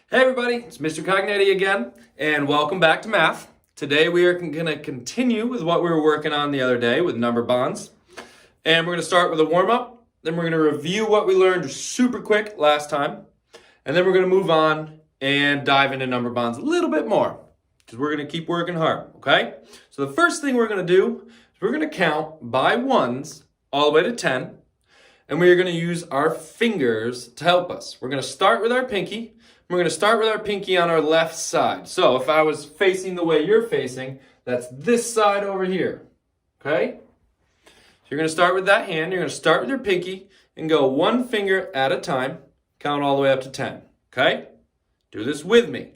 Hey everybody, it's Mr. Cognetti again, and welcome back to math. Today we are going to continue with what we were working on the other day with number bonds. And we're going to start with a warm-up, then we're going to review what we learned super quick last time, and then we're going to move on and dive into number bonds a little bit more, because we're going to keep working hard, okay? So the first thing we're going to do is we're going to count by ones all the way to 10, and we are going to use our fingers to help us. We're going to start with our pinky. We're going to start with our pinky on our left side. So if I was facing the way you're facing, that's this side over here, okay? So you're going to start with that hand. You're going to start with your pinky and go one finger at a time. Count all the way up to 10, okay? Do this with me.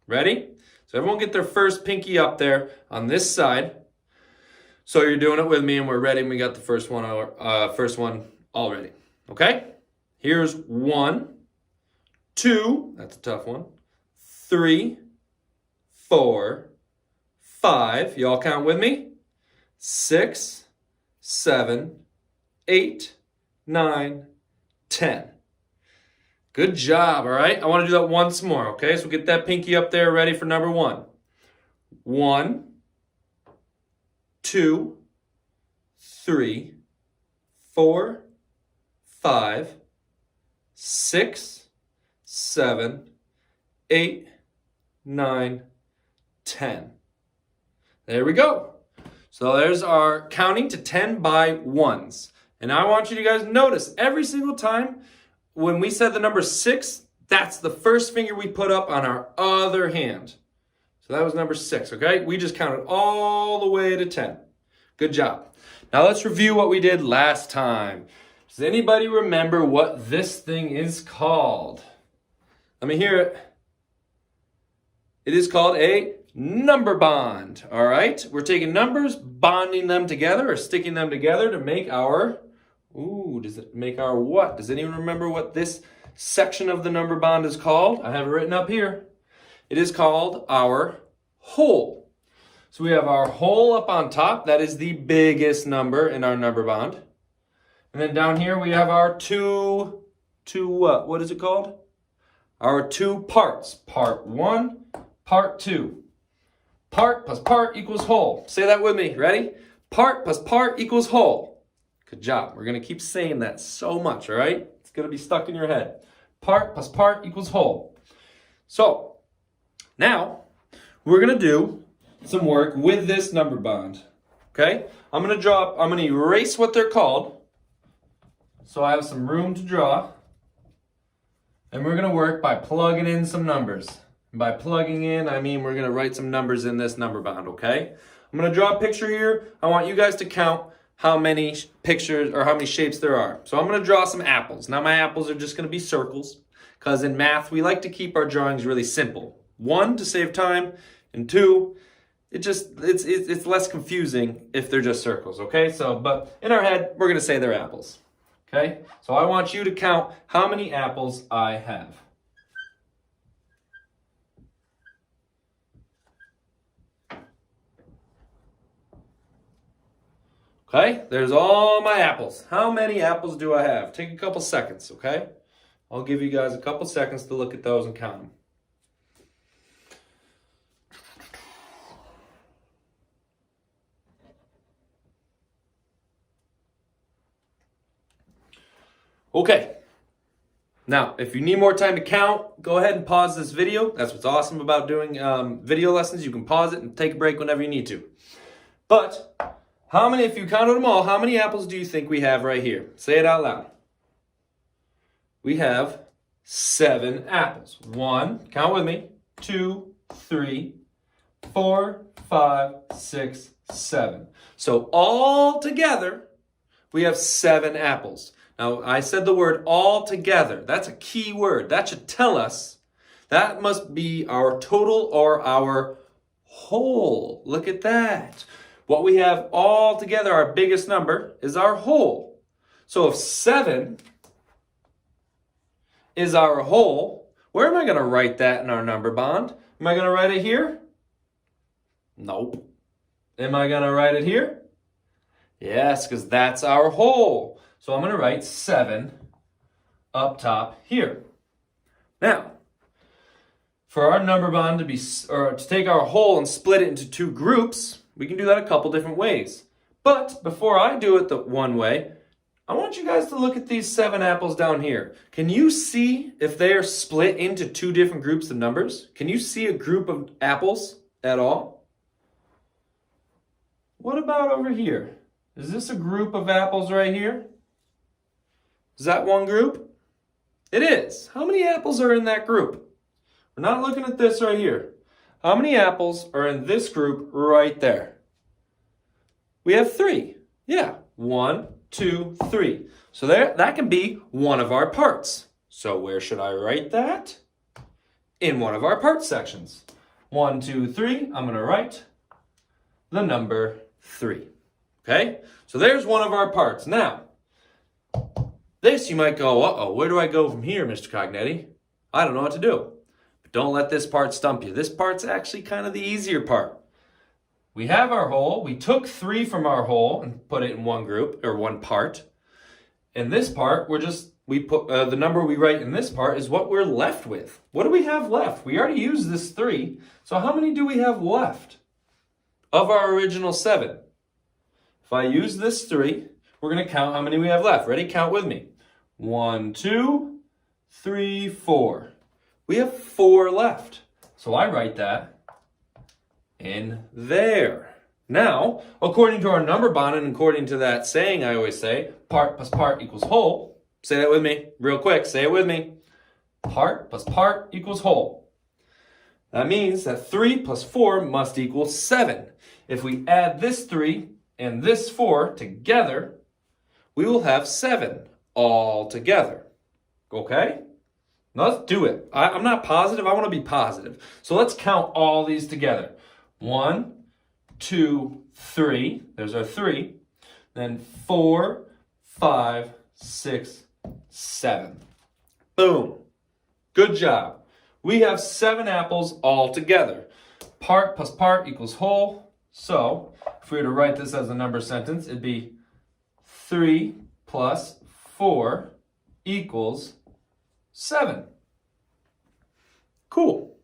Ready? So everyone get their first pinky up there on this side. So you're doing it with me and we're ready. And we got the first one already, okay? Here's 1, 2, that's a tough one, 3, 4, 5, you all count with me, 6, 7, 8, 9, 10. Good job, all right? I want to do that once more, okay? So get that pinky up there ready for number 1. 1, 2, 3, 4, 5, 6, 7, 8, 9, 10. There we go. So there's our counting to 10 by ones. And I want you to guys notice every single time when we said the number 6, that's the first finger we put up on our other hand. So that was number 6, okay? We just counted all the way to 10. Good job. Now let's review what we did last time. Does anybody remember what this thing is called? Let me hear it. It is called a number bond, all right? We're taking numbers, bonding them together or sticking them together to make our, does it make our what? Does anyone remember what this section of the number bond is called? I have it written up here. It is called our whole. So we have our whole up on top. That is the biggest number in our number bond. And then down here we have our two what? What is it called? Our two parts, part 1, part 2. Part plus part equals whole. Say that with me, ready? Part plus part equals whole. Good job. We're going to keep saying that so much, all right? It's going to be stuck in your head. Part plus part equals whole. So, now, we're going to do some work with this number bond, okay? I'm going to erase what they're called, so I have some room to draw. And we're going to work by plugging in some numbers. And by plugging in, I mean we're going to write some numbers in this number bond, okay? I'm going to draw a picture here. I want you guys to count how many pictures or how many shapes there are. So I'm going to draw some apples. Now my apples are just going to be circles because in math we like to keep our drawings really simple. 1, to save time, and 2, it's less confusing if they're just circles, okay? So, but in our head, we're going to say they're apples. Okay, so I want you to count how many apples I have. Okay, there's all my apples. How many apples do I have? Take a couple seconds, okay? I'll give you guys a couple seconds to look at those and count them. Okay, now if you need more time to count, go ahead and pause this video. That's what's awesome about doing video lessons. You can pause it and take a break whenever you need to. But how many, if you counted them all, how many apples do you think we have right here? Say it out loud. We have 7 apples. 1, count with me, 2, 3, 4, 5, 6, 7. So all together, we have 7 apples. Now, I said the word all together. That's a key word. That should tell us that must be our total or our whole. Look at that. What we have all together, our biggest number, is our whole. So if 7 is our whole, where am I going to write that in our number bond? Am I going to write it here? Nope. Am I going to write it here? Yes, because that's our whole. So I'm going to write 7 up top here. Now, for our number bond to take our whole and split it into two groups, we can do that a couple different ways. But before I do it the one way, I want you guys to look at these 7 apples down here. Can you see if they are split into two different groups of numbers? Can you see a group of apples at all? What about over here? Is this a group of apples right here? Is that one group? It is. How many apples are in that group? We're not looking at this right here. How many apples are in this group right there? We have 3. Yeah, 1, 2, 3. So that can be one of our parts. So where should I write that? In one of our parts sections. 1, 2, 3, I'm going to write the number 3. Okay? So there's one of our parts. Now, this you might go, uh-oh, where do I go from here, Mr. Cognetti? I don't know what to do. But don't let this part stump you. This part's actually kind of the easier part. We have our whole. We took 3 from our whole and put it in one group or one part. In this part, we put the number we write in this part is what we're left with. What do we have left? We already used this 3. So how many do we have left of our original 7? If I use this 3, we're going to count how many we have left. Ready? Count with me. 1, 2, 3, 4. We have 4 left. So I write that in there. Now, according to our number bond and according to that saying I always say, part plus part equals whole. Say that with me real quick. Say it with me. Part plus part equals whole. That means that 3 plus 4 must equal 7. If we add this 3 and this 4 together, we will have 7 all together. Okay? Now let's do it. I'm not positive. I want to be positive. So let's count all these together. 1, 2, 3. There's our 3. Then 4, 5, 6, 7. Boom. Good job. We have 7 apples all together. Part plus part equals whole. So if we were to write this as a number sentence, it'd be 3 plus 4 equals 7. Cool.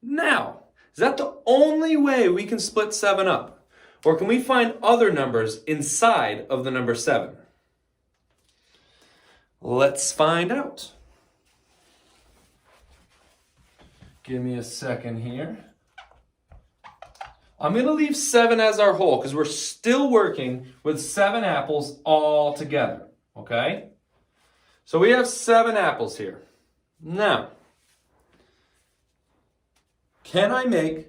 Now, is that the only way we can split 7 up? Or can we find other numbers inside of the number 7? Let's find out. Give me a second here. I'm going to leave 7 as our whole because we're still working with 7 apples all together. Okay? So we have 7 apples here. Now, can I make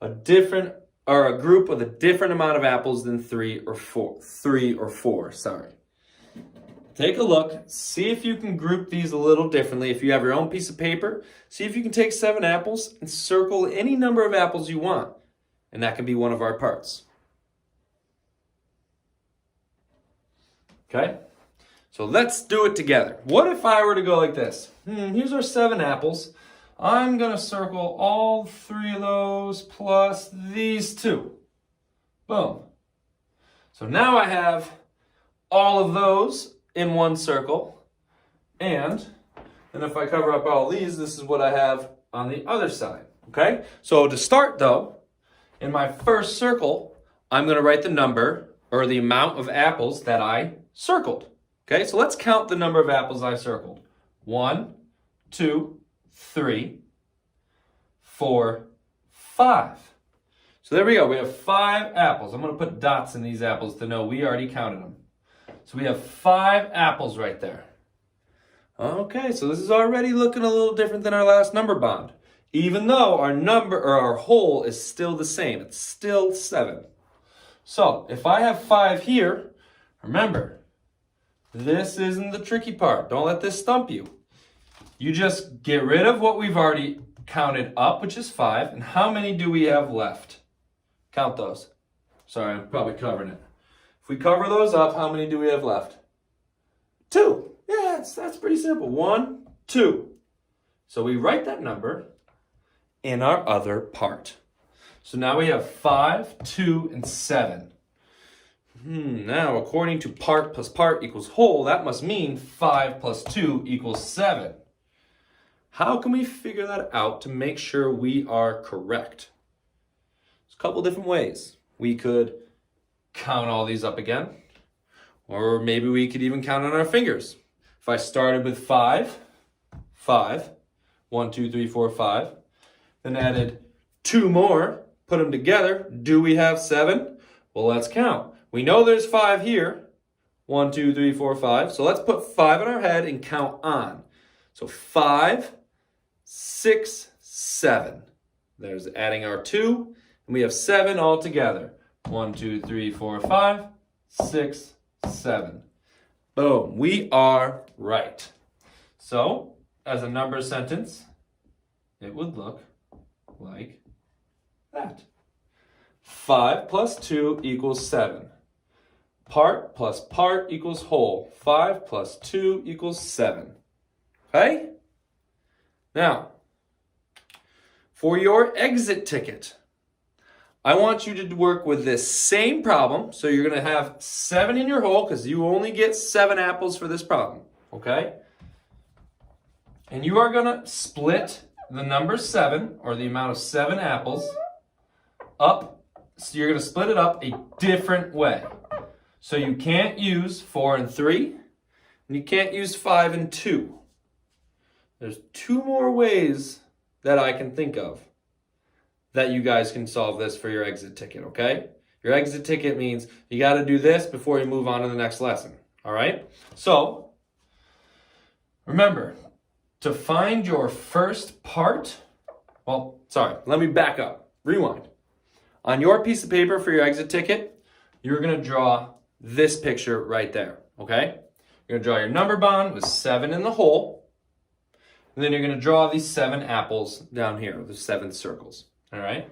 a group with a different amount of apples than 3 or 4? 3 or 4, sorry. Take a look, see if you can group these a little differently. If you have your own piece of paper, see if you can take 7 apples and circle any number of apples you want. And that can be one of our parts. Okay? So let's do it together. What if I were to go like this? Here's our 7 apples. I'm going to circle all 3 of those plus these 2. Boom. So now I have all of those in one circle. And then if I cover up all these, this is what I have on the other side. Okay? So to start though, in my first circle, I'm going to write the number or the amount of apples that I circled. Okay? So let's count the number of apples I circled. 1, 2, 3, 4, 5. So there we go. We have 5 apples. I'm going to put dots in these apples to know we already counted them. So we have 5 apples right there. Okay, so this is already looking a little different than our last number bond. Even though our number or our whole is still the same. It's still 7. So if I have 5 here, remember, this isn't the tricky part. Don't let this stump you. You just get rid of what we've already counted up, which is 5. And how many do we have left? Count those. Sorry, I'm probably covering it. If we cover those up, how many do we have left? 2. Yeah, that's pretty simple. 1, 2. So we write that number in our other part. So now we have 5, 2, and 7. Now, according to part plus part equals whole, that must mean 5 plus 2 equals 7. How can we figure that out to make sure we are correct? There's a couple different ways. We could count all these up again, or maybe we could even count on our fingers. If I started with 5, 1, 2, 3, 4, 5, then added 2 more, put them together, do we have 7? Well, let's count. We know there's 5 here. 1, 2, 3, 4, 5. So let's put 5 in our head and count on. So 5, 6, 7. There's adding our 2, and we have 7 all together. 1, 2, 3, 4, 5, 6, 7. Boom, we are right. So, as a number sentence, it would look like that. 5 plus 2 equals 7. Part plus part equals whole. 5 plus 2 equals 7. Okay? Now, for your exit ticket, I want you to work with this same problem. So you're going to have 7 in your hole because you only get 7 apples for this problem. Okay? And you are going to split the number 7, or the amount of 7 apples, up. So you're going to split it up a different way. So you can't use 4 and 3, and you can't use 5 and 2. There's 2 more ways that I can think of that you guys can solve this for your exit ticket, okay? Your exit ticket means you got to do this before you move on to the next lesson, all right? So, remember, to find your first part, let me back up. Rewind. On your piece of paper for your exit ticket, you're going to draw this picture right there, okay? You're going to draw your number bond with 7 in the hole, and then you're going to draw these 7 apples down here, the 7 circles, all right?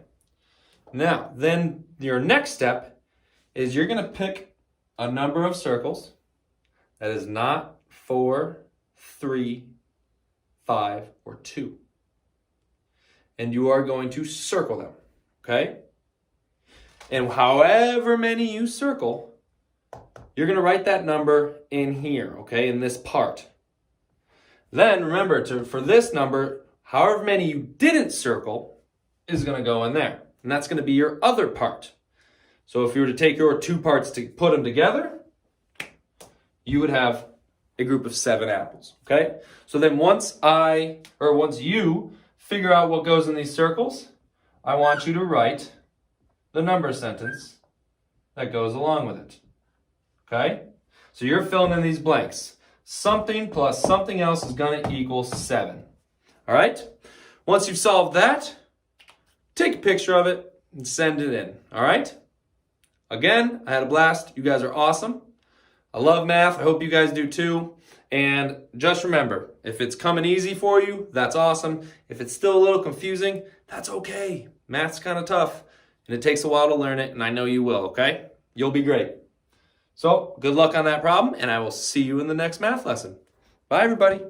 Now, then your next step is you're going to pick a number of circles that is not 4, 3, 5, or 2. And you are going to circle them, okay? And however many you circle, you're going to write that number in here, okay, in this part. Then remember, for this number, however many you didn't circle is going to go in there. And that's going to be your other part. So if you were to take your 2 parts to put them together, you would have a group of 7 apples, okay? So then once you figure out what goes in these circles, I want you to write the number sentence that goes along with it, okay? So you're filling in these blanks. Something plus something else is going to equal 7, all right? Once you've solved that, take a picture of it and send it in, all right? Again, I had a blast. You guys are awesome. I love math. I hope you guys do too. And just remember, if it's coming easy for you, that's awesome. If it's still a little confusing, that's okay. Math's kind of tough, and it takes a while to learn it, and I know you will, okay? You'll be great. So, good luck on that problem, and I will see you in the next math lesson. Bye, everybody.